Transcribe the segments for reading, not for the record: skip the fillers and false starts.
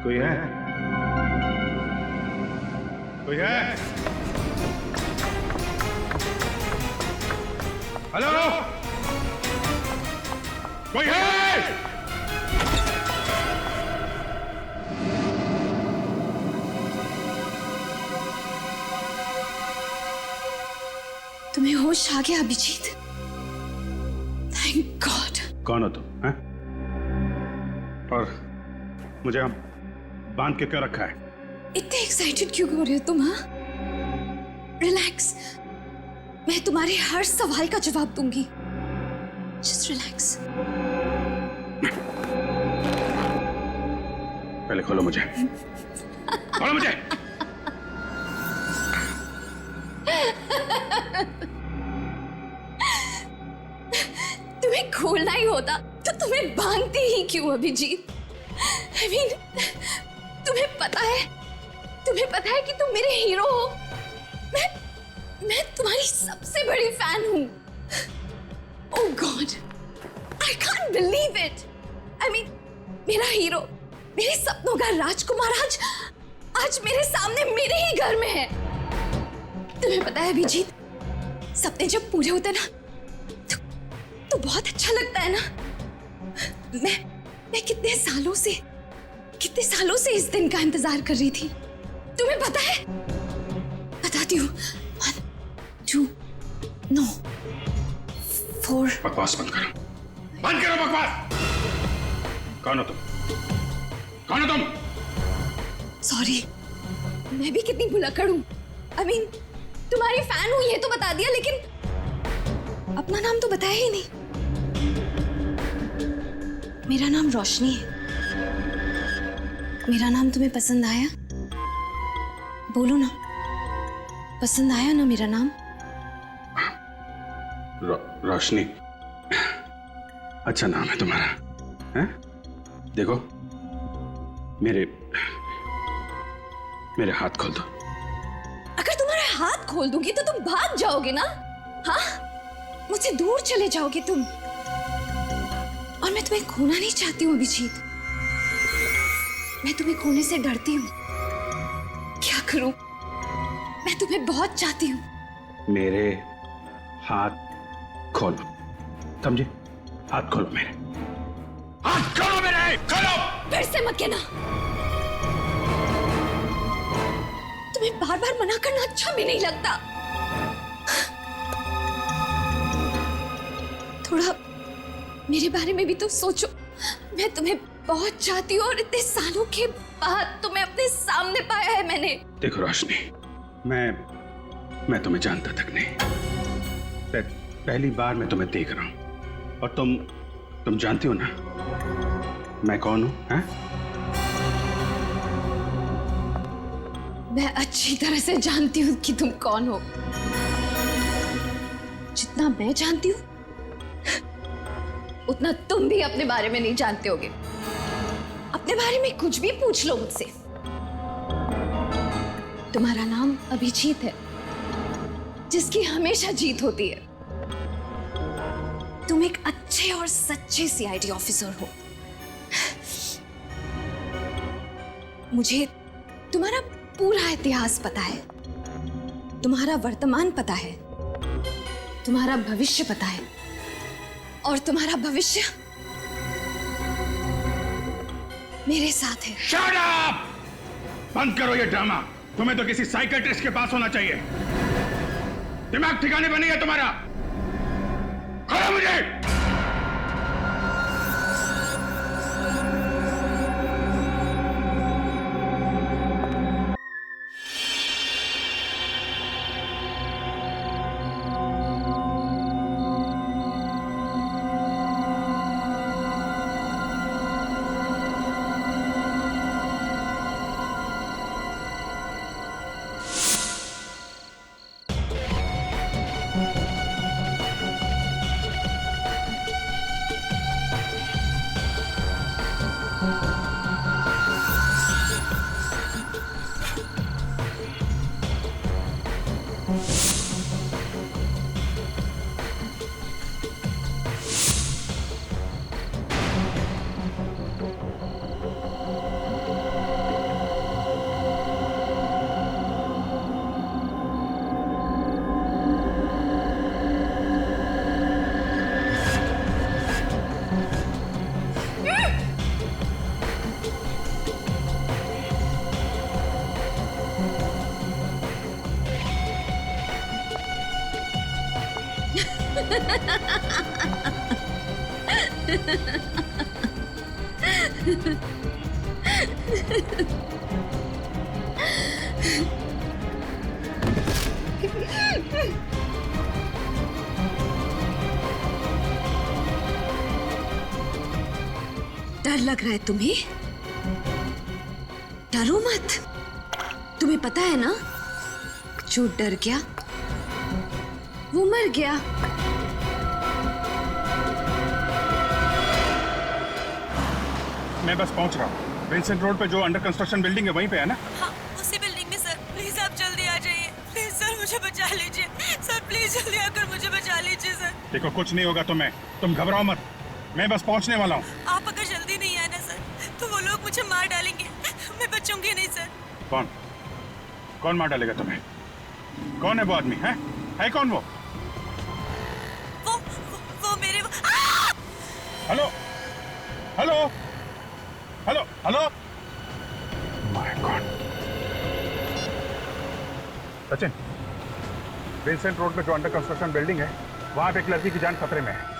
कोई है? कोई है? हेलो, कोई है? तुम्हें होश आ गया अभिजीत? Thank God. कौन हो तुम? हैं? और मुझे हम बांध के क्यों रखा है? इतने एक्साइटेड क्यों हो रहे हो तुम? हाँ, रिलैक्स, मैं तुम्हारे हर सवाल का जवाब दूंगी। Just relax. पहले खोलो मुझे, खोलो मुझे। तुम्हें खोलना ही होता तो तुम्हें बांधती ही क्यों अभिजीत? I mean, तुम्हें पता है कि तुम मेरे हीरो हो। मैं तुम्हारी सबसे बड़ी फैन हूँ। Oh god, I can't believe it. I mean, मेरा हीरो, मेरे सपनों का राजकुमार आज मेरे सामने मेरे ही घर में है। तुम्हें पता है अभिजीत, सपने जब पूरे होते ना तो बहुत अच्छा लगता है ना। मैं कितने सालों से इस दिन का इंतजार कर रही थी। तुम्हें पता है? बताती हूँ। 1, 2, no, 4। बकवास बंद करो, बंद करो बकवास। कौन हो तुम? कौन हो तुम? सॉरी, मैं भी कितनी भुलक्कड़ हूँ। I mean, तुम्हारी फैन हूँ ये तो बता दिया, लेकिन अपना नाम तो बताया ही नहीं। मेरा नाम रोशनी है। मेरा नाम तुम्हें पसंद आया? बोलो ना, पसंद आया ना मेरा नाम? रोशनी, अच्छा नाम है तुम्हारा, हैं? देखो, मेरे हाथ खोल दो। अगर तुम्हारे हाथ खोल दूंगी तो तुम भाग जाओगे ना? हाँ, मुझसे दूर चले जाओगे तुम। और मैं तुम्हें खोना नहीं चाहती हूँ अभिजीत। मैं तुम्हें खोने से डरती हूँ। क्या करूं? मैं तुम्हें बहुत चाहती हूँ। मेरे हाथ खोलो, समझे? हाथ खोलो मेरे, हाथ खोलो मेरे, खोलो। फिर से मत कहना। तुम्हें बार बार मना करना अच्छा भी नहीं लगता। थोड़ा मेरे बारे में भी तो सोचो। मैं तुम्हें बहुत चाहती हूँ और इतने सालों के बाद तुम्हें अपने सामने पाया है मैंने। देखो रोशनी, मैं तुम्हें जानता तक नहीं। पहली बार मैं तुम्हें देख रहा हूँ और तुम जानती हो ना मैं कौन हूँ? हैं? मैं अच्छी तरह से जानती हूँ कि तुम कौन हो। जितना मैं जानती हूँ उतना तुम भी अपने बारे में नहीं जानते होगे। अपने बारे में कुछ भी पूछ लो मुझसे। तुम्हारा नाम अभिजीत है, जिसकी हमेशा जीत होती है। तुम एक अच्छे और सच्चे सीआईडी ऑफिसर हो। मुझे तुम्हारा पूरा इतिहास पता है, तुम्हारा वर्तमान पता है, तुम्हारा भविष्य पता है, और तुम्हारा भविष्य मेरे साथ है। Shut up! बंद करो ये ड्रामा। तुम्हें तो किसी साइकियाट्रिस्ट के पास होना चाहिए। दिमाग ठिकाने पर नहीं है तुम्हारा। खोलो मुझे। डर लग रहा है तुम्हें? डरो मत। तुम्हें पता है ना, जो डर गया वो मर गया। मैं बस पहुंच रहा हूँ। विंसेंट रोड पे जो अंडर कंस्ट्रक्शन बिल्डिंग है वहीं पे है ना? हाँ, उसी बिल्डिंग में सर। प्लीज आप जल्दी आ जाइए। प्लीज सर मुझे बचा लीजिए। सर प्लीज जल्दी आकर मुझे बचा लीजिए सर। देखो कुछ नहीं होगा तुम्हें, तुम घबराओ मत, मैं बस पहुंचने वाला हूँ। आप अगर जल्दी नहीं आए ना सर, तो वो लोग मुझे मार डालेंगे। मैं बचूंगी नहीं सर। कौन कौन मार डालेगा तुम्हें? कौन है वो आदमी? है कौन वो? वो मेरे hello hello hello hello, my God. Sachin, Vincent road पे जो अंडर कंस्ट्रक्शन बिल्डिंग है वहां पे एक लड़की की जान खतरे में है।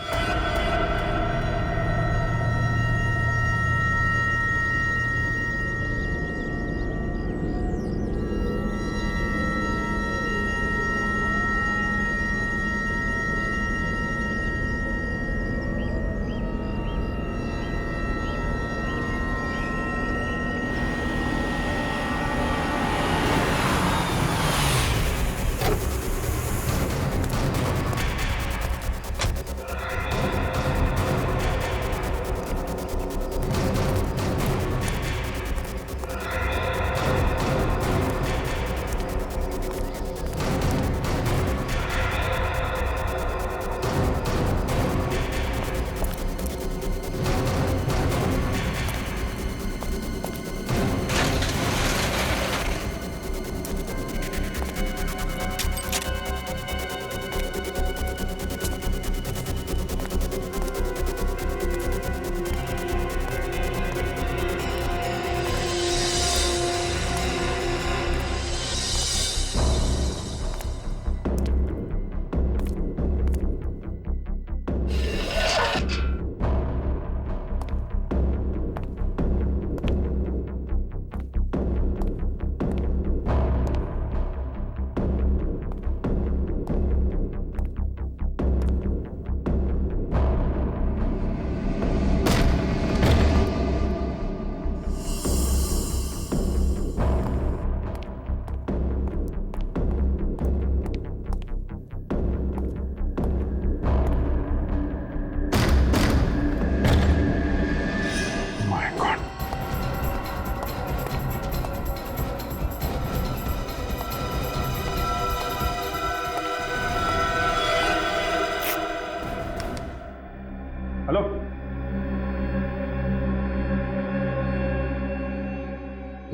हेलो,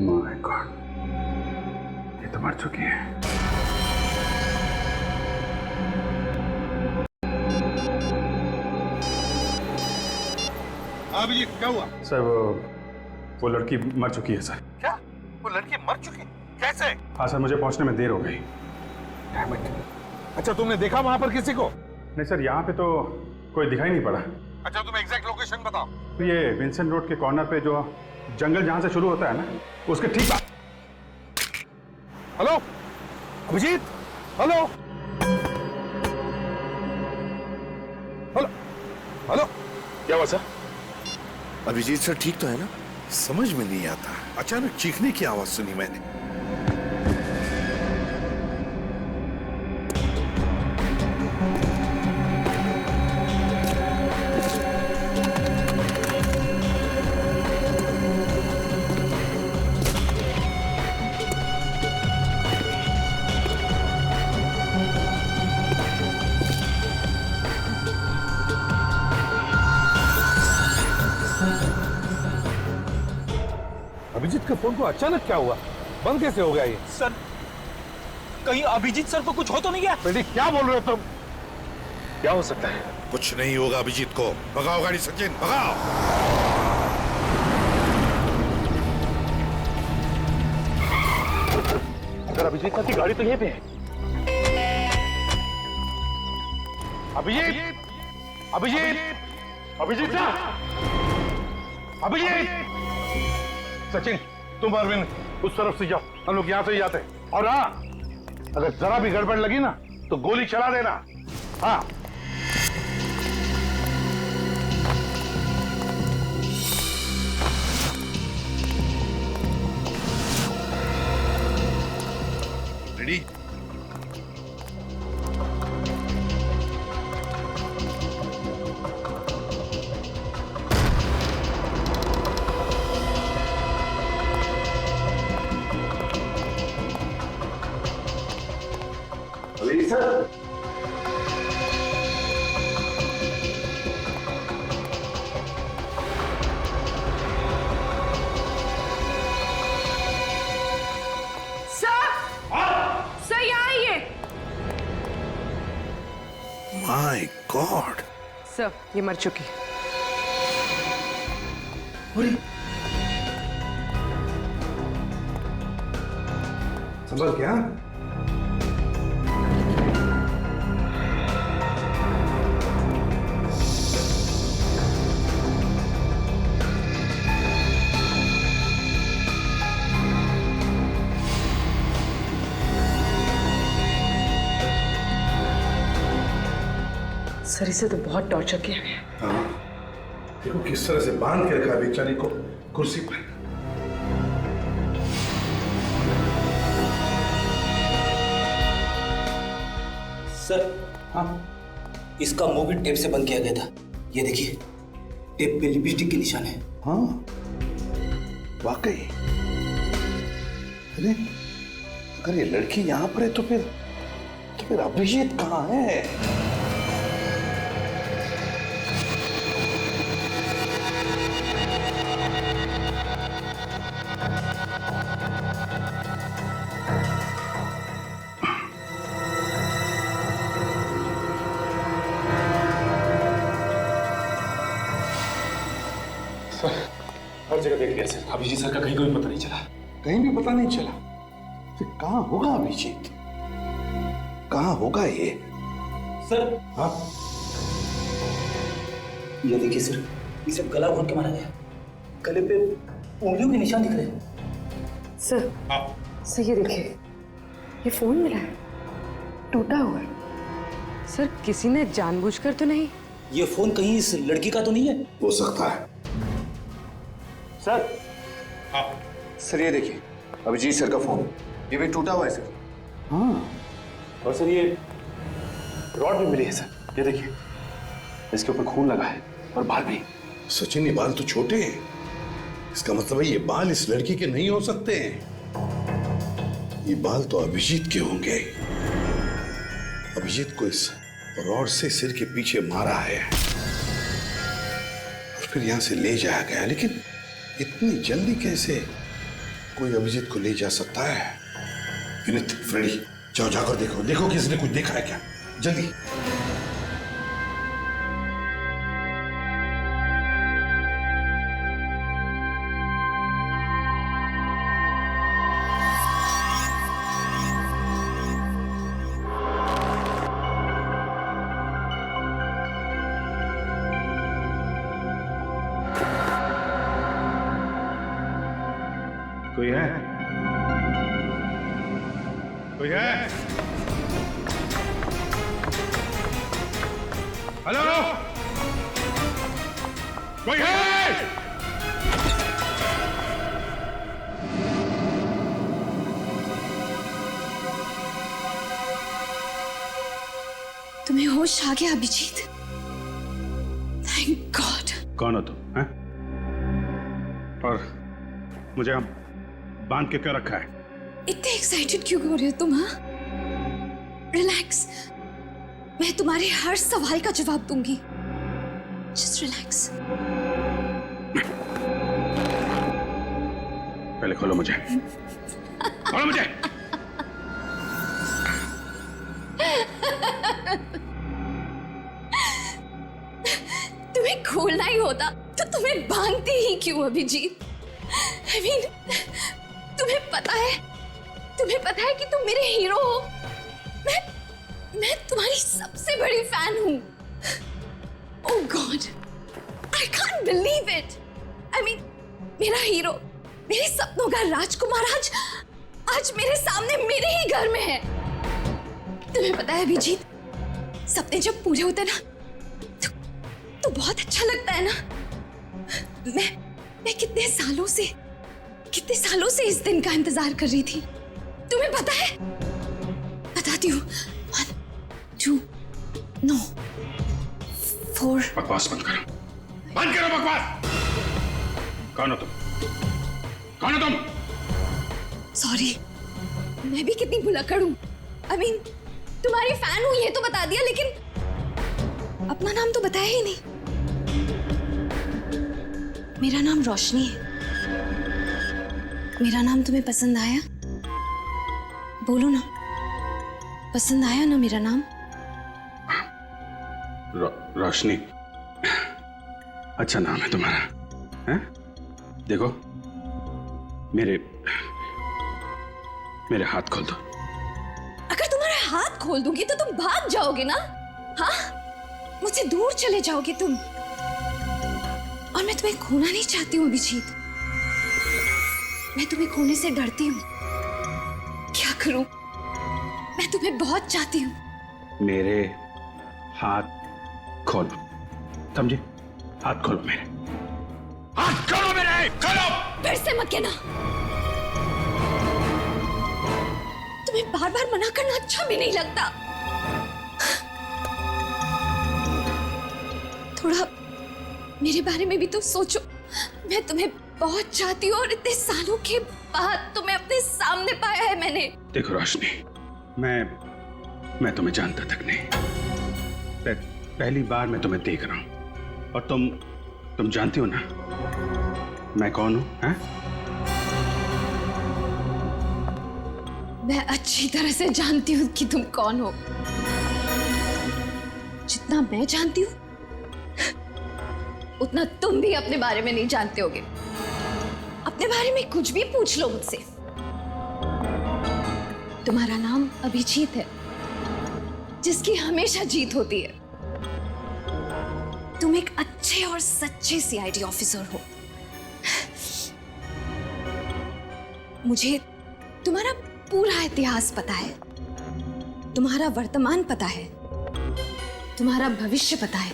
माय गॉड, ये तो मर चुकी है। अभिजीत क्या हुआ? सर वो लड़की मर चुकी है सर। क्या? वो लड़की मर चुकी? कैसे? हाँ सर, मुझे पहुंचने में देर हो गई। अच्छा, तुमने देखा वहां पर किसी को? नहीं सर, यहाँ पे तो कोई दिखाई नहीं पड़ा। अच्छा, तुम एग्जैक्ट लोकेशन बताओ। तो ये विंसेंट रोड के कॉर्नर पे जो जंगल जहां से शुरू होता है ना, उसके ठीक hello Abhijit, hello hello hello, क्या हुआ सर? अभिजीत सर ठीक तो है ना? समझ में नहीं आता, अचानक चीखने की आवाज सुनी मैंने। अभिजीत के फोन को अचानक क्या हुआ? बंद कैसे हो गया ये? सर, कहीं अभिजीत सर को कुछ हो तो नहीं गया? बेटी क्या बोल रहे हो तुम? क्या हो सकता है? कुछ नहीं होगा अभिजीत को। भगाओ गाड़ी सचिन, भगाओ। अगर अभिजीत सर की गाड़ी तो यहीं पे है। अभिजीत, अभिजीत, अभिजीत सर, अभिजीत। सचिन, तुम अरविंद उस तरफ से जाओ, हम लोग यहां से ही जाते हैं। और हाँ, अगर जरा भी गड़बड़ लगी ना तो गोली चला देना। हाँ। रेडी? सर, सर यहाँ आइए। My God. सर ये मर चुकी। संभल क्या? सर इसे तो बहुत टॉर्चर किया गया। हाँ, देखो किस तरह से बांध के रखा बेचारी को कुर्सी पर। सर, हाँ, इसका मुंह भी टेप से बंद किया गया था। ये देखिए, टेप पे लिपस्टिक के निशान है। हाँ, वाकई। अरे अगर ये लड़की यहाँ पर है तो फिर अभिजीत कहाँ है? हर जगह देख लिया सर, अभिजीत सर का कहीं कोई पता नहीं चला। कहीं भी पता नहीं चला। फिर कहाँ होगा अभिजीत? कहाँ होगा ये? सर, हाँ, ये देखिए सर, इसे गला घोट के मारा गया। गले पे उंगलियों के निशान दिख रहे हैं। सर, सर ये देखिए, ये फोन मिला है, टूटा हुआ है। सर किसी ने जानबूझकर तो नहीं? ये फोन कहीं इस लड़की का तो नहीं है? हो सकता है। सर। सर ये देखिए, अभिजीत सर का फोन, ये भी टूटा हुआ है सर। हाँ, और सर ये रॉड भी मिली है सर, ये देखिए, इसके ऊपर खून लगा है और बाल भी। सचिन, ये बाल तो छोटे हैं, इसका मतलब है ये बाल इस लड़की के नहीं हो सकते हैं। ये बाल तो अभिजीत के होंगे। अभिजीत को इस रॉड से सिर के पीछे मारा है और फिर यहां से ले जाया गया। लेकिन इतनी जल्दी कैसे कोई अभिजीत को ले जा सकता है? विनीत, फ्रेडी, जाओ जाकर देखो, देखो किसने कुछ देखा है क्या, जल्दी। कोई है? कोई है? हेलो? कोई है? तुम्हें होश आ गया अभिजीत? Thank God. कौन हो तुम? हैं? और मुझे हम बांध के क्यों रखा है? इतने एक्साइटेड क्यों हो रहे हो तुम? हाँ, रिलैक्स, मैं तुम्हारे हर सवाल का जवाब दूंगी। Just relax. पहले खोलो मुझे, खोलो मुझे। तुम्हें खोलना ही होता तो तुम्हें बांधती ही क्यों अभिजीत? I mean, तुम्हें पता है कि तुम मेरे हीरो हो। मैं तुम्हारी सबसे बड़ी फैन हूं। Oh god, I can't believe it. I mean, मेरा हीरो, मेरे सपनों का राजकुमार आज मेरे सामने मेरे ही घर में है। तुम्हें पता है अभिजीत, सपने जब पूरे होते ना तो बहुत अच्छा लगता है ना। मैं कितने सालों से इस दिन का इंतजार कर रही थी। तुम्हें पता है? बताती हूँ। 1 2 नो 4। बकवास बंद करो, बंद करो बकवास। कौन हो तुम? कौन हो तुम? सॉरी, मैं भी कितनी भुलक्कड़ हूँ। आई मीन, तुम्हारी फैन हूँ ये तो बता दिया, लेकिन अपना नाम तो बताया ही नहीं। मेरा नाम रोशनी है। मेरा नाम तुम्हें पसंद आया? बोलो ना, पसंद आया ना मेरा नाम? रोशनी, अच्छा नाम है तुम्हारा, हैं? देखो, मेरे हाथ खोल दो। अगर तुम्हारे हाथ खोल दूंगी तो तुम भाग जाओगे ना? हाँ, मुझसे दूर चले जाओगे तुम। और मैं तुम्हें खोना नहीं चाहती हूँ अभिजीत। मैं तुम्हें खोने से डरती हूँ। क्या करूं? मैं तुम्हें बहुत चाहती हूँ। मेरे हाथ खोलो, समझे? हाथ खोलो मेरे, हाथ खोलो मेरे, खोलो। फिर से मत कहना। तुम्हें बार बार मना करना अच्छा भी नहीं लगता। थोड़ा मेरे बारे में भी तो सोचो। मैं तुम्हें बहुत चाहती हूँ और इतने सालों के बाद तुम्हें अपने सामने पाया है मैंने। देखो रोशनी, मैं तुम्हें जानता तक नहीं। पहली बार मैं तुम्हें देख रहा हूं और तुम जानती हो ना मैं कौन हूं? हैं? मैं अच्छी तरह से जानती हूँ कि तुम कौन हो। जितना मैं जानती हूँ उतना तुम भी अपने बारे में नहीं जानते होगे। अपने बारे में कुछ भी पूछ लो मुझसे। तुम्हारा नाम अभिजीत है, जिसकी हमेशा जीत होती है। तुम एक अच्छे और सच्चे सीआईडी ऑफिसर हो। मुझे तुम्हारा पूरा इतिहास पता है, तुम्हारा वर्तमान पता है, तुम्हारा भविष्य पता है,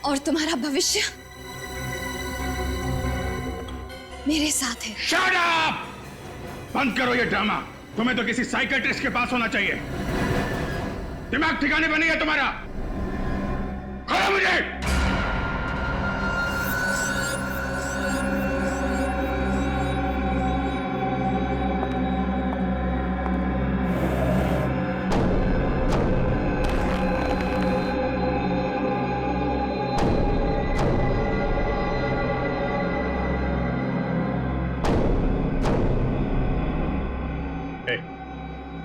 और तुम्हारा भविष्य मेरे साथ है। Shut up! बंद करो ये ड्रामा। तुम्हें तो किसी साइकियाट्रिस्ट के पास होना चाहिए। दिमाग ठिकाने पर नहीं है तुम्हारा। खोलो मुझे।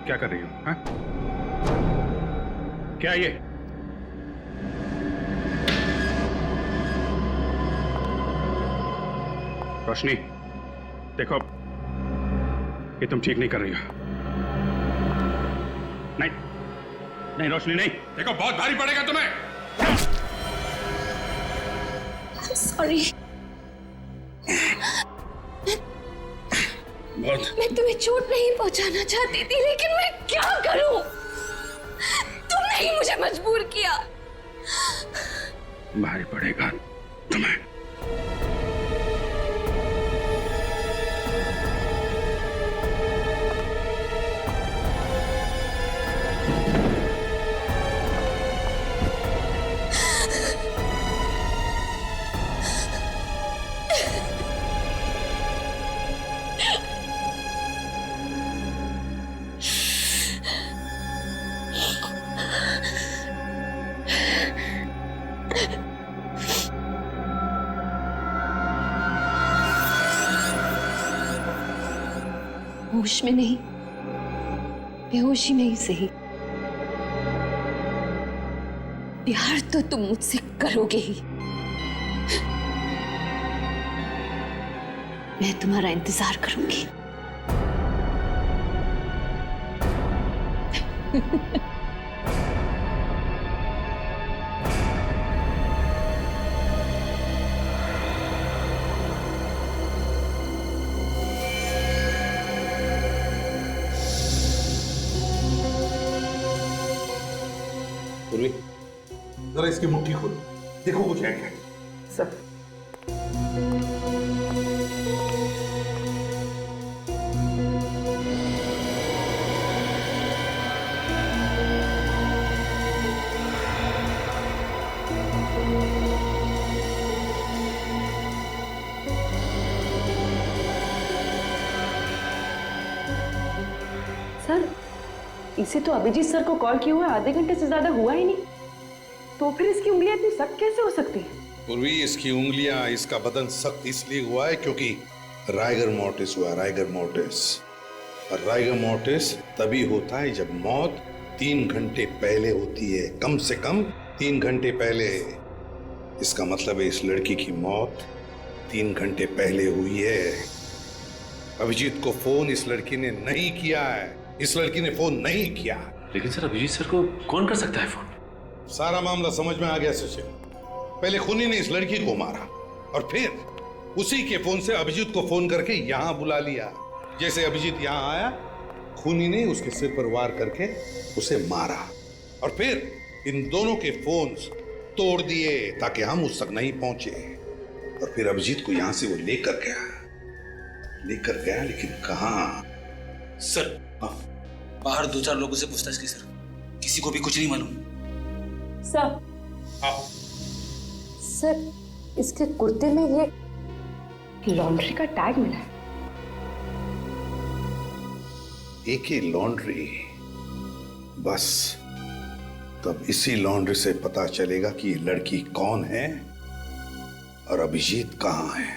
क्या कर रही हो? हाँ? क्या ये? रोशनी, देखो, ये तुम ठीक नहीं कर रही हो। नहीं, नहीं रोशनी, नहीं। देखो, बहुत भारी पड़ेगा तुम्हें। सॉरी। मैं तुम्हें चोट नहीं पहुंचाना चाहती थी, लेकिन मैं क्या करूं? तुमने ही मुझे मजबूर किया। भारी पड़ेगा तुम्हें। होश में नहीं, बेहोशी में ही सही, प्यार तो तुम मुझसे करोगे ही। मैं तुम्हारा इंतजार करूंगी। जरा इसकी मुट्ठी खोलो, देखो कुछ है क्या। सर सर, इसे तो अभिजीत सर को कॉल किए हुए आधे घंटे से ज्यादा हुआ ही नहीं, तो फिर इसकी उंगलियां इतनी सख्त कैसे हो सकती है? पूर्वी, इसकी उंगलियां, इसका बदन सख्त इसलिए हुआ है क्योंकि राइगर मोर्टिस हुआ, राइगर मोर्टिस। और राइगर मोर्टिस तभी होता है जब मौत 3 घंटे पहले होती है, कम से कम 3 घंटे पहले। इसका मतलब है इस लड़की की मौत 3 घंटे पहले हुई है। अभिजीत को फोन इस लड़की ने नहीं किया है, इस लड़की ने फोन नहीं किया। लेकिन सर, अभिजीत सर को कौन कर सकता है फोन? सारा मामला समझ में आ गया सचिन। पहले खूनी ने इस लड़की को मारा और फिर उसी के फोन से अभिजीत को फोन करके यहां बुला लिया। जैसे अभिजीत यहां आया, खूनी ने उसके सिर पर वार करके उसे मारा और फिर इन दोनों के फोन्स तोड़ दिए ताकि हम उस तक नहीं पहुंचे। और फिर अभिजीत को यहां से वो लेकर गया, लेकिन कहां? सर, बाहर 2-4 लोगों से पूछताछ की सर, किसी को भी कुछ नहीं मालूम। सर, सर, इसके कुर्ते में ये लॉन्ड्री का टैग मिला है। एके लॉन्ड्री? बस तब इसी लॉन्ड्री से पता चलेगा कि ये लड़की कौन है और अभिजीत कहां है।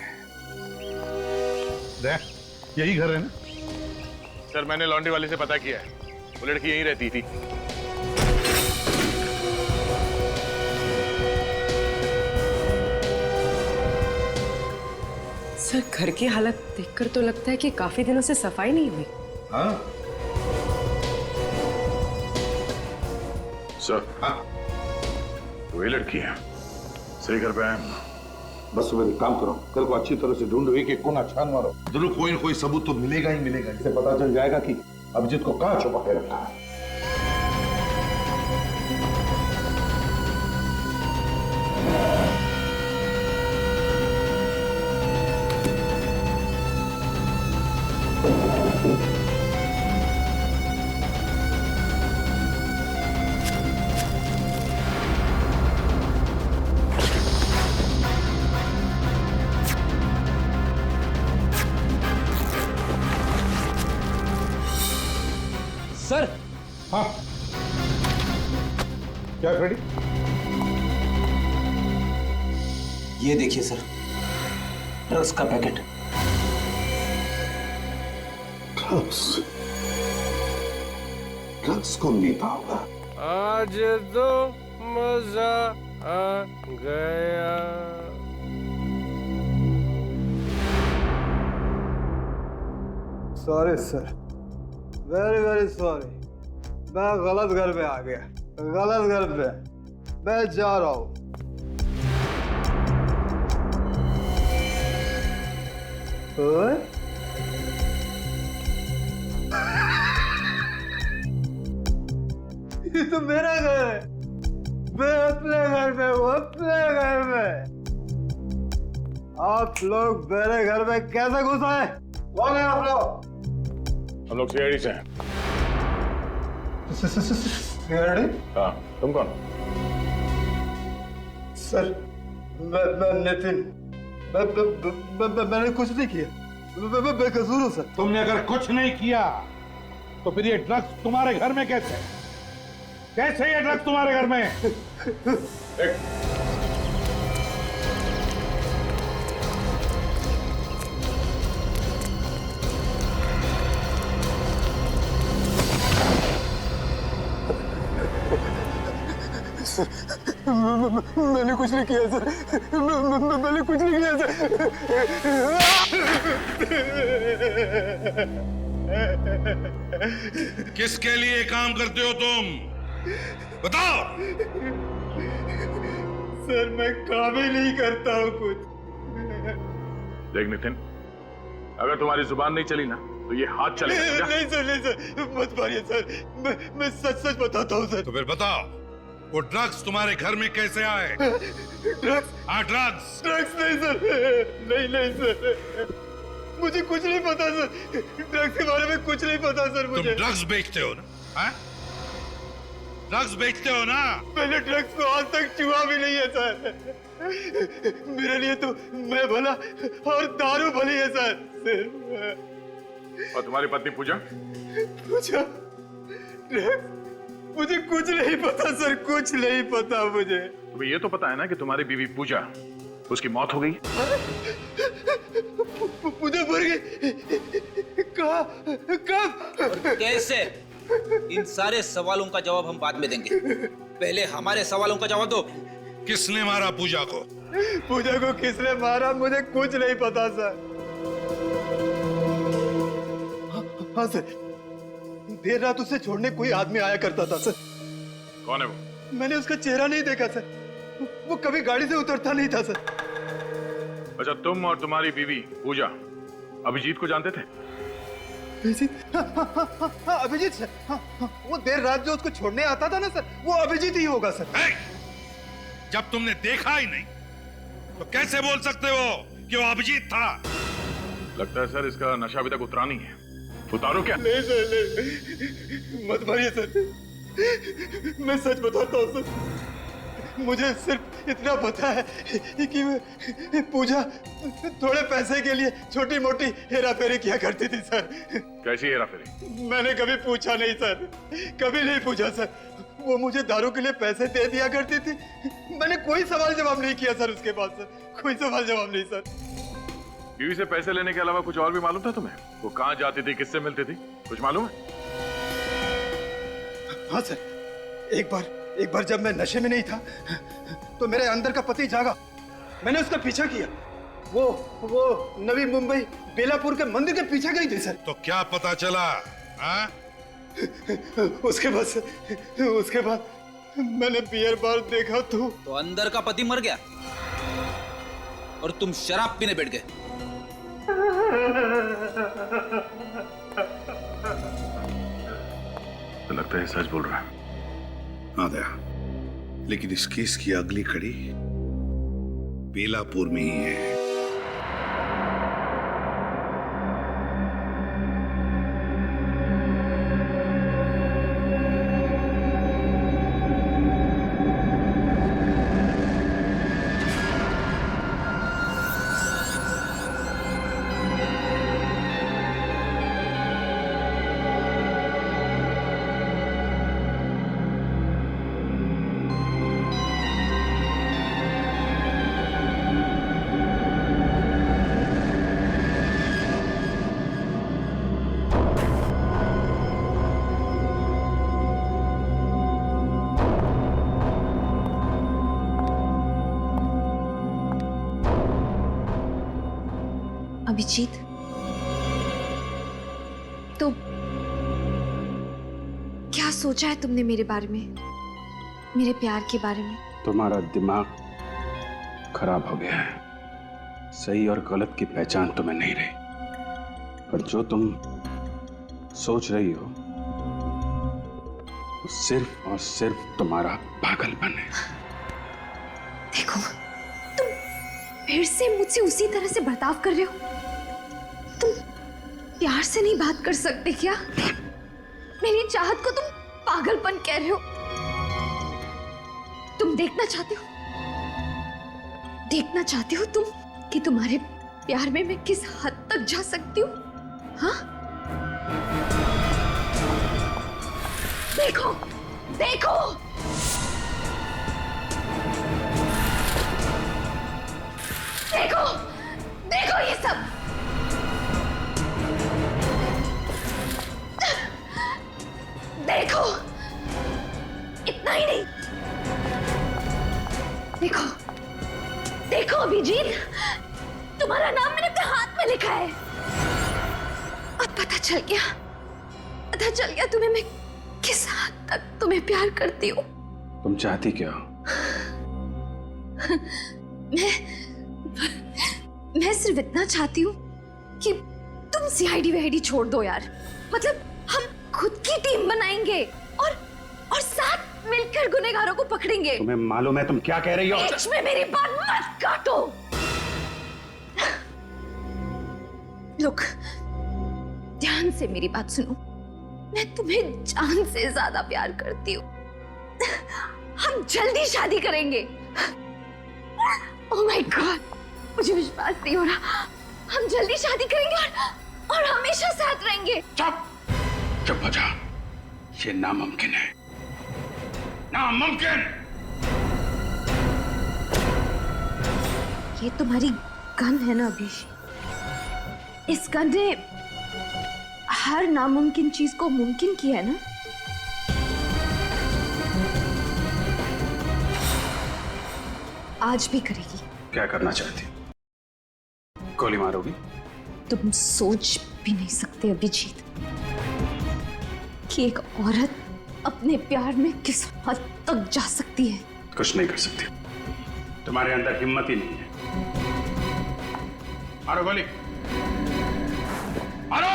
यही घर है ना? सर, मैंने लॉन्ड्री वाले से पता किया है, वो लड़की यहीं रहती थी। सर, घर की हालत देखकर तो लगता है कि काफी दिनों से सफाई नहीं हुई। हाँ? सर, हाँ? वही लड़की है, सही घर पे आए। बस तुम एक काम करो, कल को अच्छी तरह से ढूंढो, एक कोना छान मारो, जरूर कोई ना कोई सबूत तो मिलेगा ही मिलेगा। इससे पता चल जाएगा कि अभिजीत को कहां छुपा के रखा है। सर, हाँ, क्या फ्रेडी? ये देखिए सर, ड्रग्स का पैकेट। ड्रग्स कौन लेता होगा? आज तो मजा आ गया। Sorry sir, very very sorry, मैं गलत घर पे आ गया, गलत घर पे। मैं जा रहा हूँ। ये तो मेरा घर है, मैं अपने घर पे हूँ, अपने घर में। आप लोग मेरे घर में कैसे घुस आए? कौन है आप लोग? हम लोग सीआईडी से हैं। सीआईडी? हाँ, तुम कौन? सर, मैं नितिन, मैंने कुछ नहीं किया, मैं बेकसूर हूँ सर। तुमने अगर कुछ नहीं किया तो फिर ये ड्रग्स तुम्हारे घर में कैसे? कैसे ये ड्रग्स तुम्हारे घर में? मैंने कुछ नहीं किया सर, मैंने कुछ नहीं किया सर। किसके लिए काम करते हो तुम? बताओ। सर, मैं काम ही नहीं करता हूँ कुछ। देख नितिन, अगर तुम्हारी जुबान नहीं चली ना तो ये हाथ चलेगा। नहीं सर, नहीं सर, मत मारिए सर, मैं सच सच बताता हूँ सर। तो फिर बताओ, वो ड्रग्स तुम्हारे घर में कैसे आए? ड्रग्स? हाँ, ड्रग्स। ड्रग्स नहीं सर, नहीं सर, मुझे कुछ नहीं पता सर, ड्रग्स के बारे में कुछ नहीं पता सर तुम मुझे। ड्रग्स बेचते हो ना? हाँ? ड्रग्स बेचते हो ना? मैंने ड्रग्स को आज तक छुआ भी नहीं है सर। मेरे लिए तो मैं भला और दारू भली है सर। और तुम्हारी पत्नी पूजा? पूजा? ड्रग्स? मुझे कुछ नहीं पता सर, कुछ नहीं पता मुझे। तुम्हें ये तो पता है ना कि तुम्हारी बीवी पूजा, उसकी मौत हो गई? पूजा मर गई? कब? कैसे? इन सारे सवालों का जवाब हम बाद में देंगे, पहले हमारे सवालों का जवाब दो। किसने मारा पूजा को? पूजा को किसने मारा मुझे कुछ नहीं पता सर। हाँ सर, देर रात उसे छोड़ने कोई आदमी आया करता था सर। कौन है वो? मैंने उसका चेहरा नहीं देखा सर, वो कभी गाड़ी से उतरता नहीं था सर। अच्छा, तुम और तुम्हारी बीवी पूजा अभिजीत को जानते थे? अभिजीत? हाँ, अभिजीत सर, वो देर रात जो उसको छोड़ने आता था ना सर, वो अभिजीत ही होगा सर। जब तुमने देखा ही नहीं तो कैसे बोल सकते हो कि वो अभिजीत था? लगता है सर इसका नशा अभी तक उतरा नहीं है। उतारो क्या? नहीं सर, नहीं, मत मारिए सर, मैं सच बताता हूँ सर। मुझे सिर्फ इतना पता है कि पूजा थोड़े पैसे के लिए छोटी मोटी हेरा फेरी किया करती थी सर। कैसी हेरा फेरी? मैंने कभी पूछा नहीं सर, कभी नहीं पूछा सर। वो मुझे दारू के लिए पैसे दे दिया करती थी, मैंने कोई सवाल जवाब नहीं किया सर उसके बाद सर, कोई सवाल जवाब नहीं सर। बीवी से पैसे लेने के अलावा कुछ और भी मालूम था तुम्हें? वो कहाँ जाती थी, किससे मिलती थी, कुछ मालूम है? हाँ सर, एक बार जब मैं नशे में नहीं था तो मेरे अंदर का पति जागा, मैंने उसका पीछा किया। वो नवी मुंबई बेलापुर के मंदिर के पीछे गई थी सर। तो क्या पता चला? हाँ? उसके बाद मैंने बियर बार देखा तो अंदर का पति मर गया और तुम शराब पीने बैठ गए। तो लगता है सच बोल रहा है। हाँ दया, लेकिन इस केस की अगली कड़ी बेलापुर में ही है। अभिजीत, तो क्या सोचा है तुमने मेरे बारे में, मेरे प्यार के बारे में? तुम्हारा दिमाग खराब हो गया है, सही और गलत की पहचान तुम्हें नहीं रही। और जो तुम सोच रही हो वो सिर्फ और सिर्फ तुम्हारा पागलपन है। देखो, तुम फिर से मुझसे उसी तरह से बर्ताव कर रहे हो। तुम प्यार से नहीं बात कर सकते क्या? मेरी चाहत को तुम पागलपन कह रहे हो। तुम देखना चाहते हो तुम कि तुम्हारे प्यार में मैं किस हद तक जा सकती हूँ? हाँ, देखो देखो, देखो देखो ये सब। देखो, इतना ही नहीं, देखो देखो अभिजीत, तुम्हारा नाम मैंने अपने हाथ में लिखा है। अब पता चल गया तुम्हें मैं किस हद तक तुम्हें प्यार करती हूँ। तुम चाहती क्या हो? मैं सिर्फ इतना चाहती हूँ कि तुम सीआईडी छोड़ दो यार। मतलब हम खुद की टीम बनाएंगे और साथ मिलकर गुनहगारों को पकड़ेंगे। तुम्हें मालूम है तुम क्या कह रही हो? बीच में मेरी बात मत काटो। लुक, ध्यान से मेरी बात सुनो। मैं तुम्हें जान से ज्यादा प्यार करती हूँ। हम जल्दी शादी करेंगे। ओह माय गॉड, मुझे विश्वास नहीं हो रहा। हम जल्दी शादी करेंगे और हमेशा साथ रहेंगे। चुप चुप हो जा। ये नामुमकिन है, नामुमकिन। ये तुम्हारी गन है ना अभिषेक? इस गन ने हर नामुमकिन चीज को मुमकिन किया है ना? आज भी करेगी। क्या करना चाहती हो? गोली मारोगी? तुम सोच भी नहीं सकते अभिजीत कि एक औरत अपने प्यार में किस हद तक जा सकती है। कुछ नहीं कर सकती, तुम्हारे अंदर हिम्मत ही नहीं है। मारो गोली, मारो।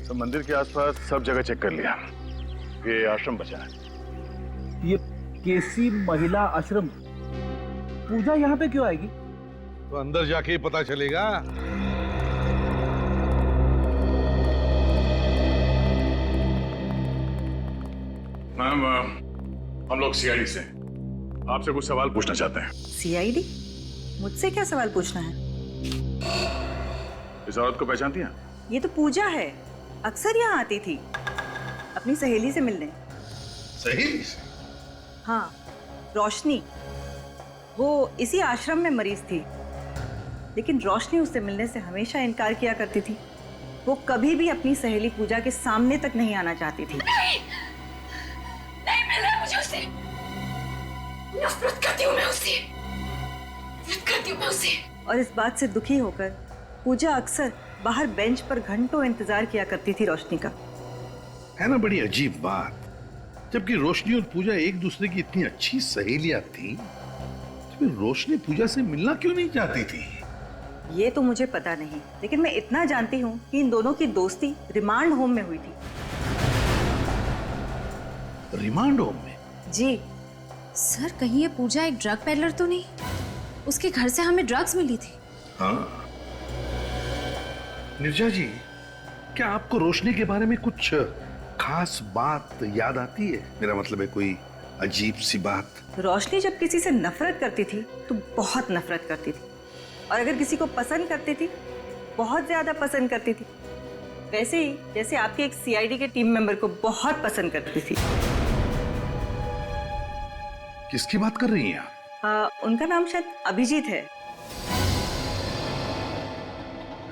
तो मंदिर के आसपास सब जगह चेक कर लिया, ये आश्रम बचा है। ये केसी महिला आश्रम, पूजा यहाँ पे क्यों आएगी? तो अंदर जाके ही पता चलेगा। मैम, हम लोग सीआईडी से आपसे कुछ सवाल पूछना चाहते हैं। सीआईडी? मुझसे क्या सवाल पूछना है? इस औरत को पहचानती हैं? ये तो पूजा है, अक्सर यहाँ आती थी अपनी सहेली से मिलने। सही से? हाँ, रोशनी। वो इसी आश्रम में मरीज थी, लेकिन रोशनी उससे मिलने से हमेशा इनकार किया करती थी। वो कभी भी अपनी सहेली पूजा के सामने तक नहीं आना चाहती थी। नहीं मिल रहा मुझे उससे। नफरत करती हूँ मैं उससे। नफरत करती हूँ मैं उससे। और इस बात से दुखी होकर पूजा अक्सर बाहर बेंच पर घंटों इंतजार किया करती थी रोशनी का। है ना बड़ी अजीब बात, जबकि रोशनी और पूजा एक दूसरे की इतनी अच्छी सहेलियां थी, तो फिर रोशनी पूजा से मिलना क्यों नहीं चाहती थी? ये तो मुझे पता नहीं, लेकिन मैं इतना जानती हूँ कि इन दोनों की दोस्ती रिमांड होम में हुई थी। रिमांड होम में? जी। सर, कहीं ये पूजा एक ड्रग पेडलर तो नहीं? उसके घर से हमें ड्रग्स मिली थी। हाँ। निर्जा जी, क्या आपको रोशनी के बारे में कुछ खास बात याद आती है? मेरा मतलब है कोई अजीब सी बात। रोशनी जब किसी से नफरत करती थी तो बहुत नफरत करती थी, और अगर किसी को पसंद करती थी बहुत ज्यादा पसंद करती थी। वैसे ही जैसे आपके एक सीआईडी के टीम मेंबर को बहुत पसंद करती थी। किसकी बात कर रही हैं आप? उनका नाम शायद अभिजीत है।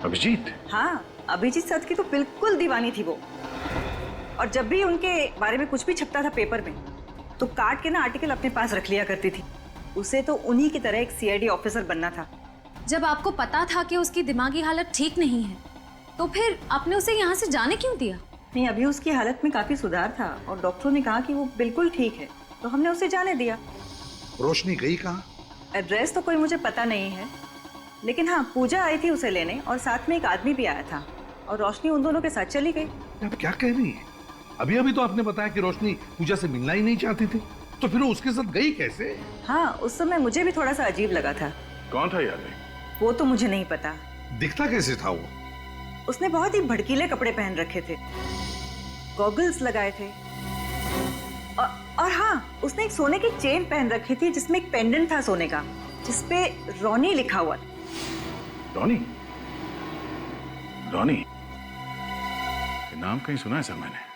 अभिजीत? हाँ, अभिजीत सर की तो बिल्कुल दीवानी थी वो। और जब भी उनके बारे में कुछ भी छपता था पेपर में, तो काट के ना आर्टिकल अपने पास रख लिया करती थी। उसे तो उन्हीं की तरह एक सीआईडी ऑफिसर बनना था। जब आपको पता था कि उसकी दिमागी हालत ठीक नहीं है, तो फिर आपने उसे यहाँ से जाने क्यों दिया? नहीं, अभी उसकी हालत में काफी सुधार था और डॉक्टरों ने कहा कि वो बिल्कुल ठीक है, तो हमने उसे जाने दिया। रोशनी गई कहाँ? एड्रेस तो कोई मुझे पता नहीं है, लेकिन हाँ, पूजा आई थी उसे लेने और साथ में एक आदमी भी आया था, और रोशनी उन दोनों के साथ चली गई। आप क्या कह रही हैं? अभी अभी तो आपने बताया कि रोशनी पूजा से मिलना ही नहीं चाहती थी, तो फिर वो उसके साथ गई कैसे? हाँ, उस समय मुझे भी थोड़ा सा अजीब लगा था। कौन था यार? वो तो मुझे नहीं पता। दिखता कैसे था वो? उसने बहुत ही भड़कीले कपड़े पहन रखे थे, गॉगल्स लगाए थे, और हाँ, उसने एक सोने की चेन पहन रखी थी जिसमें एक पेंडेंट था सोने का, जिसपे रोनी लिखा हुआ था। रोनी? रोनी? ये नाम कहीं सुना है सर मैंने।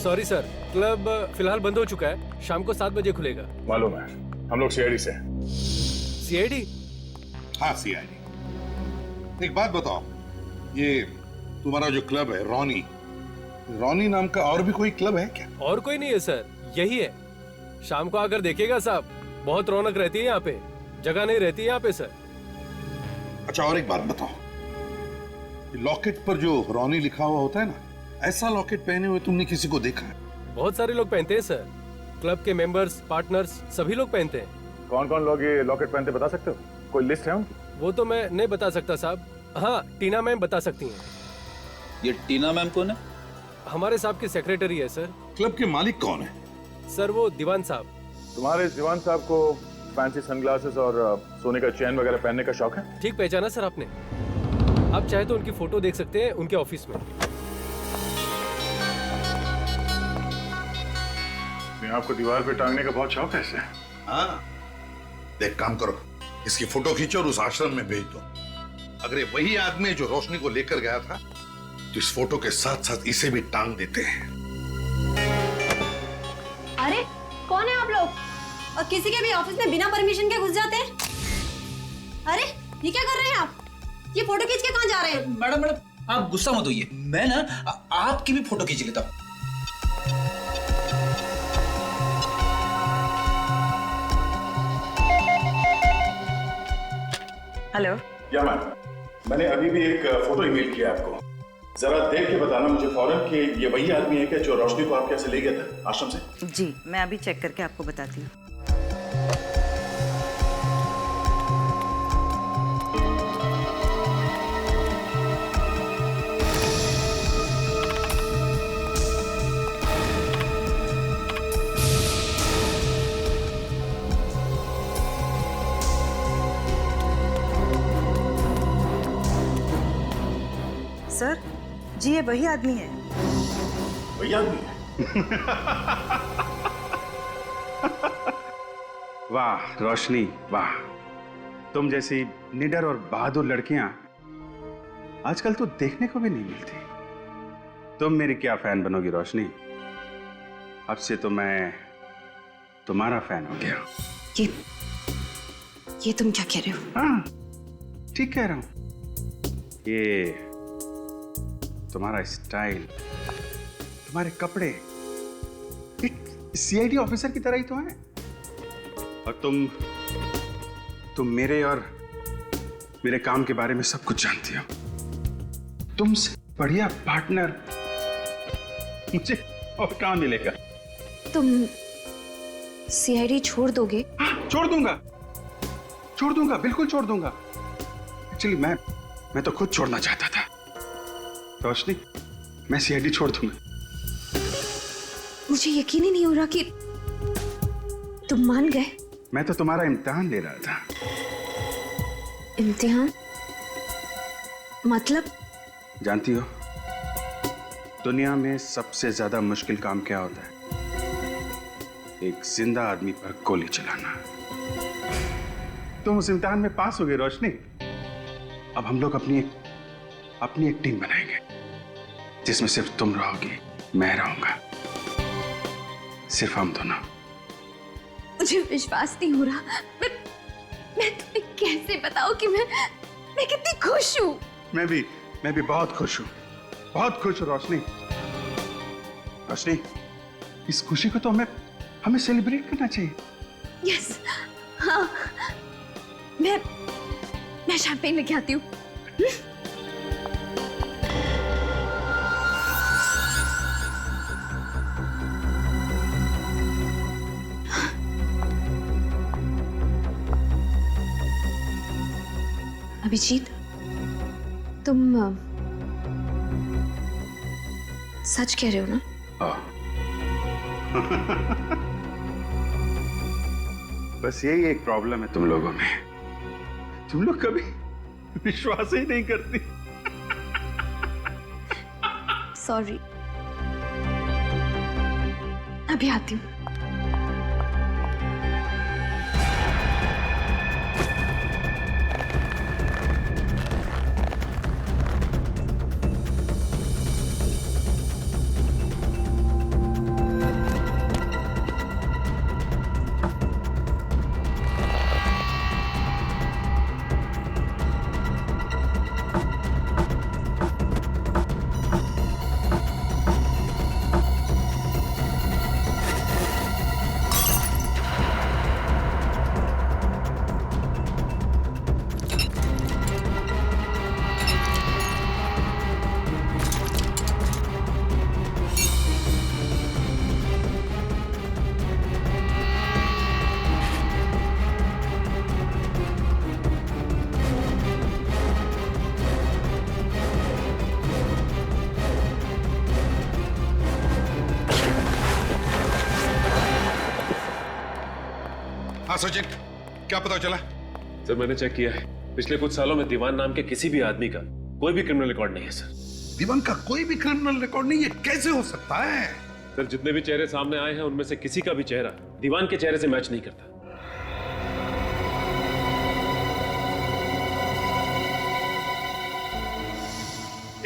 सॉरी सर, क्लब फिलहाल बंद हो चुका है। शाम को 7 बजे खुलेगा। मालूम है, हम लोग सीआईडी से। सीआईडी? हाँ, सीआईडी। एक बात बताओ, ये तुम्हारा जो क्लब है रोनी, रोनी नाम का और भी कोई क्लब है क्या? और कोई नहीं है सर, यही है। शाम को आकर देखिएगा साहब, बहुत रौनक रहती है यहाँ पे, जगह नहीं रहती है यहाँ पे सर। अच्छा, और एक बात बताओ, लॉकेट पर जो रोनी लिखा हुआ होता है ना, ऐसा लॉकेट पहने हुए तुमने किसी को देखा है? बहुत सारे लोग पहनते हैं सर, क्लब के मेंबर्स, पार्टनर्स सभी लोग पहनते हैं। कौन कौन लोग ये लॉकेट पहनते बता सकते हो? कोई लिस्ट है उनकी? वो तो मैं नहीं बता सकता साहब। हाँ, टीना मैम बता सकती हैं। ये टीना मैम कौन है? हमारे साहब की सेक्रेटरी है सर। क्लब के मालिक कौन है? सर वो दीवान साहब। तुम्हारे इस दीवान साहब को फैंसी सनग्लासेस और सोने का चैन वगैरह पहनने का शौक है? ठीक पहचाना सर आपने। आप चाहे तो उनकी फोटो देख सकते हैं उनके ऑफिस में। आपको दीवार पे टांगने का बहुत शौक है इसे? हाँ, देख काम करो, इसकी फोटो खींचो और उस आश्रम में भेज दो। अगर ये वही आदमी है जो रोशनी को लेकर गया था, तो इस फोटो के साथ साथ इसे भी टांग देते हैं। अरे कौन है आप लोग? और किसी के भी ऑफिस में बिना परमिशन के घुस जाते हैं? अरे ये क्या कर रहे हैं आप? ये फोटो खींच के कहाँ जा रहे हैं? मैडम आप गुस्सा मत होइए, मैं ना आपकी भी फोटो खींच लेता हूँ। हेलो। या मैम, मैंने अभी भी एक फोटो ईमेल किया आपको, जरा देख के बताना मुझे फौरन कि ये वही आदमी है क्या जो रोशनी को आपके यहाँ से ले गया था आश्रम से? जी मैं अभी चेक करके आपको बताती हूँ। सर जी ये वही आदमी है। वही आदमी है? वाह रोशनी वाह, तुम जैसी निडर और बहादुर लड़कियां आजकल तो देखने को भी नहीं मिलती। तुम मेरी क्या फैन बनोगी रोशनी, अब से तो मैं तुम्हारा फैन हो गया। ये तुम क्या कह रहे हो? हाँ ठीक कह रहा हूं। ये तुम्हारा स्टाइल, तुम्हारे कपड़े एक सीआईडी ऑफिसर की तरह ही तो हैं। और तुम मेरे और मेरे काम के बारे में सब कुछ जानती हो। तुमसे बढ़िया पार्टनर मुझे और कहाँ मिलेगा? तुम सीआईडी छोड़ दोगे? हाँ, छोड़ दूंगा, बिल्कुल छोड़ दूंगा। एक्चुअली मैं तो खुद छोड़ना चाहता था रोशनी, मैं सीआईडी छोड़ दूंगा। मुझे यकीन ही नहीं हो रहा कि तुम मान गए। मैं तो तुम्हारा इम्तिहान ले रहा था। इम्तिहान मतलब? जानती हो दुनिया में सबसे ज्यादा मुश्किल काम क्या होता है? एक जिंदा आदमी पर गोली चलाना। तुम उस इम्तिहान में पास हो गए रोशनी। अब हम लोग अपनी एक टीम बनाएंगे जिसमें सिर्फ तुम रहोगी, मैं रहूंगा, सिर्फ हम दोनों। मुझे विश्वास नहीं हो रहा। मैं तुम्हें कैसे बताऊं कि मैं कितनी खुश हूं। मैं भी बहुत खुश हूं, बहुत खुश हूं रोशनी। रोशनी, इस खुशी को तो हमें सेलिब्रेट करना चाहिए। यस, हाँ, मैं शैंपेन लेके आती हूँ। अभिजीत, तुम सच कह रहे हो ना? बस यही एक प्रॉब्लम है तुम लोगों में, तुम लोग कभी विश्वास ही नहीं करती। सॉरी, अभी आती हूँ। हाँ सचिन, क्या पता चला? सर मैंने चेक किया है, पिछले कुछ सालों में दीवान नाम के किसी भी आदमी का कोई भी क्रिमिनल रिकॉर्ड नहीं है सर। दीवान का कोई भी क्रिमिनल रिकॉर्ड नहीं? ये कैसे हो सकता है? सर जितने भी चेहरे सामने आए हैं उनमें से किसी का भी चेहरा दीवान के चेहरे से मैच नहीं करता।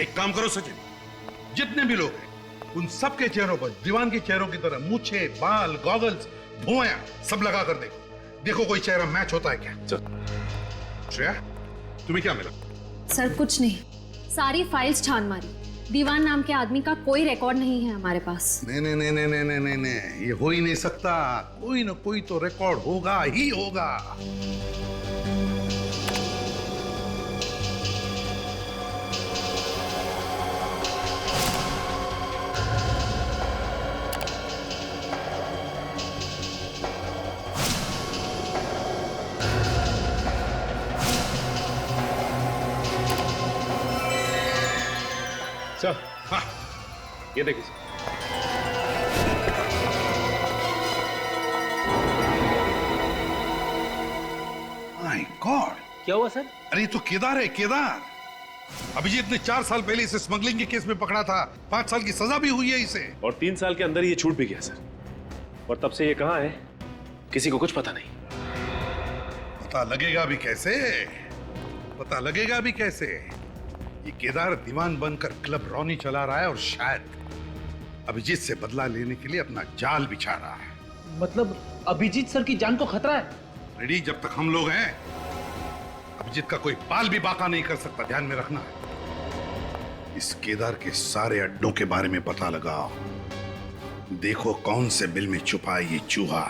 एक काम करो सचिन, जितने भी लोग हैं उन सबके चेहरों पर दीवान के चेहरों की तरह मूछे, बाल, गॉगल्स, भुआया सब लगा कर देखो कोई चेहरा मैच होता है क्या। श्रेया, तुम्हें क्या मिला? सर कुछ नहीं, सारी फाइल्स छान मारी, दीवान नाम के आदमी का कोई रिकॉर्ड नहीं है हमारे पास। नहीं नहीं नहीं नहीं नहीं नहीं नहीं, ये हो ही नहीं सकता। कोई ना कोई तो रिकॉर्ड होगा ही होगा। सर हाँ, ये देखिए सर। माय गॉड, क्या हुआ सर? अरे ये तो केदार है, केदार। अभिजीत ने 4 साल पहले इसे स्मगलिंग के केस में पकड़ा था। 5 साल की सजा भी हुई है इसे। और 3 साल के अंदर ये छूट भी गया सर। और तब से ये कहाँ है किसी को कुछ पता नहीं। पता लगेगा भी कैसे? पता लगेगा भी कैसे? ये केदार दीवान बनकर क्लब रौनी चला रहा है और शायद अभिजीत से बदला लेने के लिए अपना जाल बिछा रहा है। मतलब अभिजीत सर की जान को खतरा है? रेडी, जब तक हम लोग हैं अभिजीत का कोई बाल भी बाका नहीं कर सकता। ध्यान में रखना है। इस केदार के सारे अड्डों के बारे में पता लगाओ। देखो कौन से बिल में छुपा है ये चूहा।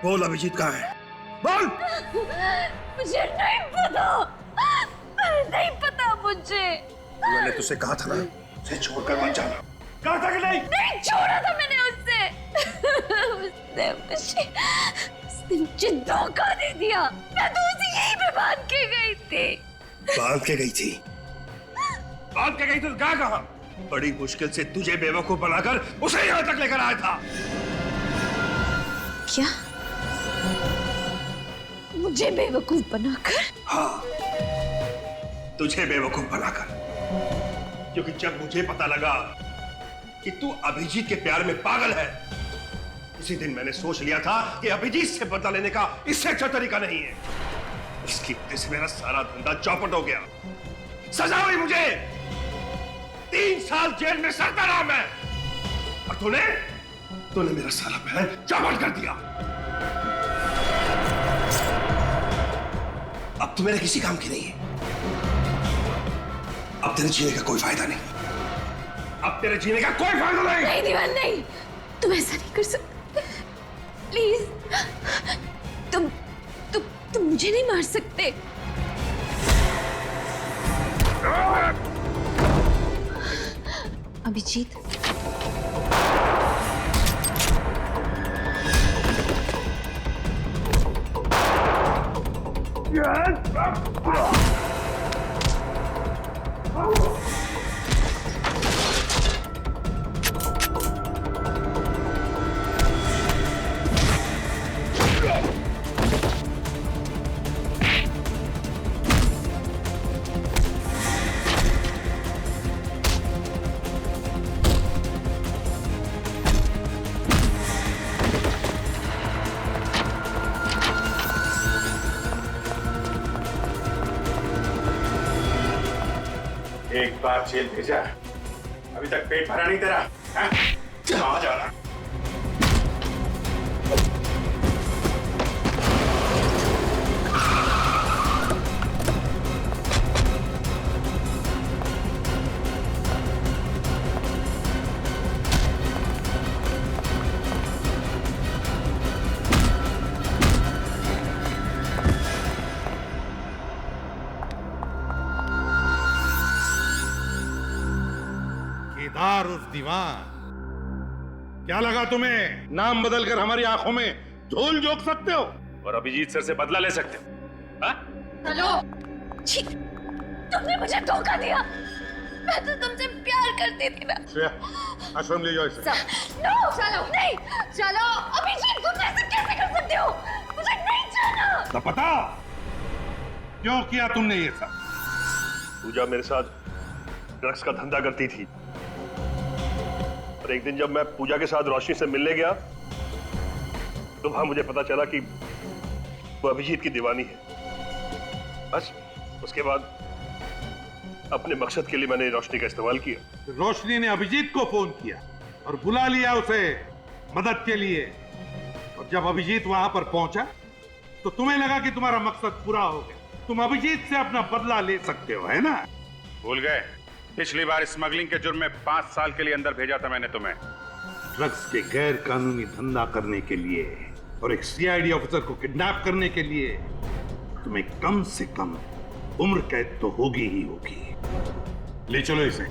बोल अभिजीत कहाँ है? बोल। मुझे नहीं पता, नहीं पता मुझे। मैंने तुझसे कहा था ना, उसे छोड़कर मत जाना। कहा था कि नहीं? नहीं छोड़ा था मैंने उससे। उसने मुझे धोखा दे दिया। मैं तो उसे यहीं पे बांध के गई थी। बांध के गई थी? बांध के गई तो कहाँ? बड़ी मुश्किल से तुझे बेवकूफ बनाकर उसे यहाँ तक लेकर आया था। क्या? मुझे बेवकूफ बनाकर? हाँ, तुझे बेवकूफ बनाकर। क्योंकि जब मुझे पता लगा कि तू अभिजीत के प्यार में पागल है, उसी दिन मैंने सोच लिया था कि अभिजीत से बदला लेने का इससे अच्छा तरीका नहीं है। इसकी वजह से मेरा सारा धंधा चौपट हो गया। सजा हुई मुझे 3 साल जेल में सड़ता रहा मैं। और तूने मेरा सारा प्लान चौपट कर दिया। अब तू मेरे किसी काम की नहीं है। अब तेरे जीने का कोई फायदा नहीं। अब तेरे जीने का कोई फायदा नहीं। नहीं दीवान नहीं, तुम ऐसा नहीं कर सकते। प्लीज, तुम मुझे नहीं मार सकते। अभिजीत, एक बार जेल भेजा, अभी तक पेट भरा नहीं तेरा? कहाँ जा रहा? केदार उर्फ दीवान, क्या लगा तुम्हें नाम बदलकर हमारी आंखों में धूल झोंक सकते हो और अभिजीत सर से बदला ले सकते हो? हाँ? हेलो, छी, तुमने मुझे धोखा दिया। मैं तो तुमसे प्यार करती थी ना। श्रेया, आश्रम ले जाओ इसे। नो, चलो नहीं, चलो अभिजीत, तुम ऐसे कैसे कर सकते हो? मुझे नहीं जाना। तो पता क्यों किया तुमने ये सब? पूजा मेरे साथ ड्रग्स का धंधा करती थी और एक दिन जब मैं पूजा के साथ रोशनी से मिलने गया तो वहां मुझे पता चला कि वो अभिजीत की दीवानी है। बस उसके बाद अपने मकसद के लिए मैंने रोशनी का इस्तेमाल किया। रोशनी ने अभिजीत को फोन किया और बुला लिया उसे मदद के लिए, और जब अभिजीत वहां पर पहुंचा तो तुम्हें लगा कि तुम्हारा मकसद पूरा हो गया, तुम अभिजीत से अपना बदला ले सकते हो, है ना? भूल गए? पिछली बार स्मगलिंग के जुर्म में 5 साल के लिए अंदर भेजा था मैंने तुम्हें। ड्रग्स के गैर कानूनी धंधा करने के लिए और एक सीआईडी ऑफिसर को किडनैप करने के लिए तुम्हें कम से कम उम्र कैद तो होगी ही होगी। ले चलो इसे।